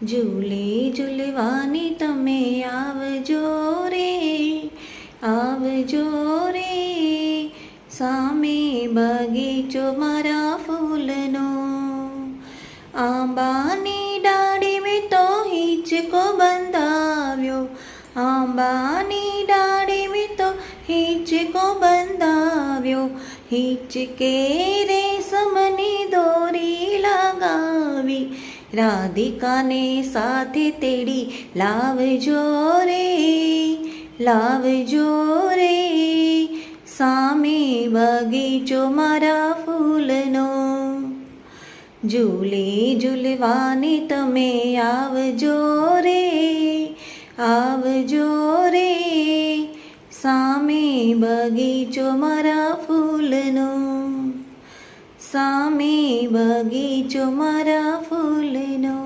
ઝૂલે ઝૂલવાની તમે આવજો રે, આવજો રે. સામે બગીચો મારા ફૂલનો, આંબાની ડાળી મેં તો હિંચકો બંધાવ્યો, આંબાની ડાળી મેં તો હિંચકો બંધાવ્યો. હિંચકે રેશમની દોરી લગાવી, રાધિકાને સાથે તેડી લાવજો રે, લાવજો રે. સામે બગીચો મારા ફૂલનો, ઝૂલે ઝૂલવાની તમે આવજો રે, આવજો રે. સામે બગીચો મારા ફૂલનો, સામે બગીચો મારા ફૂલનો.